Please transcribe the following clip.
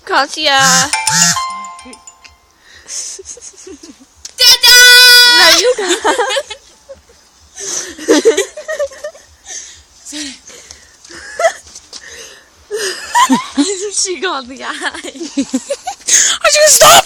Can't see her. No, you can't. She got the eye. Are you gonna stop?